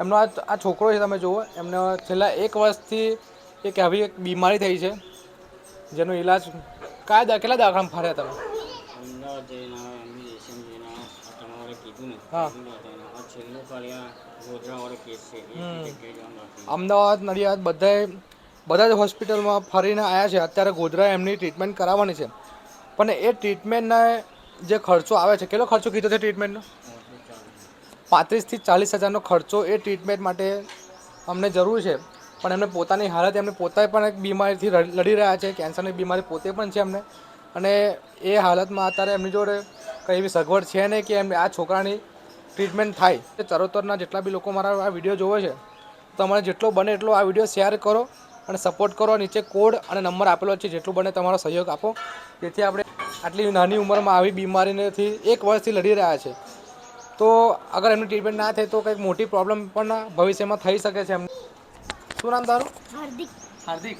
એમનો આ છોકરો છે, તમે જુઓ, એમને છેલ્લા 1 વર્ષથી એક આવી એક બીમારી થઈ છે જેનો ઈલાજ કેટલા દવાખાના ફર્યા તમે? અમદાવાદ જઈને આવ્યા, એમ્બિશન જઈને આવ્યા, તમારે કીધું ને હા. આ છેલ્લું ફર્યા ગોધરાવાળો કેસ છે એ જગ્યાએ જવાનું બાકી. અમદાવાદ, નડિયાદ બધા જ હોસ્પિટલમાં ફરીને આવ્યા છે. અત્યારે ગોધરા એમની ટ્રીટમેન્ટ કરાવવાની છે, પણ એ ટ્રીટમેન્ટના જે ખર્ચો આવે છે, કેટલો ખર્ચો કીધો છે ટ્રીટમેન્ટનો? 35,000 થી 40,000નો ખર્ચો એ ટ્રીટમેન્ટ માટે અમને જરૂર છે. પણ એમને પોતાની હાલત, એમને પોતે પણ એક બીમારીથી લડી રહ્યા છે, કેન્સરની બીમારી પોતે પણ છે એમને, અને એ હાલતમાં અત્યારે એમની જોડે કંઈ એવી સગવડ છે નહીં કે એમ આ છોકરાની ટ્રીટમેન્ટ થાય. ચરોતરના જેટલા બી લોકો મારા આ વિડીયો જોવે છે, તમારે જેટલો બને એટલો આ વિડીયો શેર કરો અને સપોર્ટ કરો. નીચે કોડ અને નંબર આપેલો છે, જેટલું બને તમારો સહયોગ આપો, જેથી આપણે આટલી નાની ઉંમરમાં આવી બીમારીથી 1 વર્ષથી લડી રહ્યા છે. તો અગર એમની ટ્રીટમેન્ટ ના થાય તો કંઈક મોટી પ્રોબ્લેમ પણ ભવિષ્યમાં થઈ શકે છે. શું નામ તારું? હાર્દિક. હાર્દિક.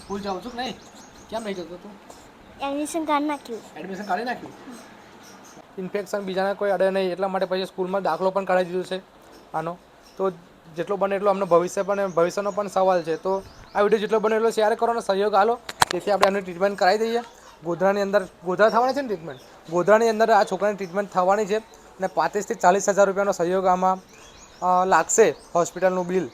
સ્કૂલ જાઉં છું કે નહીં? કેમ નહીં જતો તું? એડમિશન કાઢી નાખ્યું. એડમિશન કાઢી નાખ્યું? ઇન્ફેક્શન બીજાને કોઈ અડે નહીં એટલા માટે પછી સ્કૂલમાં દાખલો પણ કાઢી દીધો છે આનો. તો જેટલો બને એટલો અમને ભવિષ્યનો પણ સવાલ છે. તો આ વિડીયો જેટલો બને એટલો શેર કરો અને સહયોગ આલો, જેથી આપણે એમની ટ્રીટમેન્ટ કરાવી દઈએ. ગોધરા થવાની છે ને ટ્રીટમેન્ટ? ગોધરાની અંદર આ છોકરાની ટ્રીટમેન્ટ થવાની છે અને 35,000 થી 40,000 રૂપિયાનો સહયોગ આમાં લાગશે, હોસ્પિટલનું બિલ.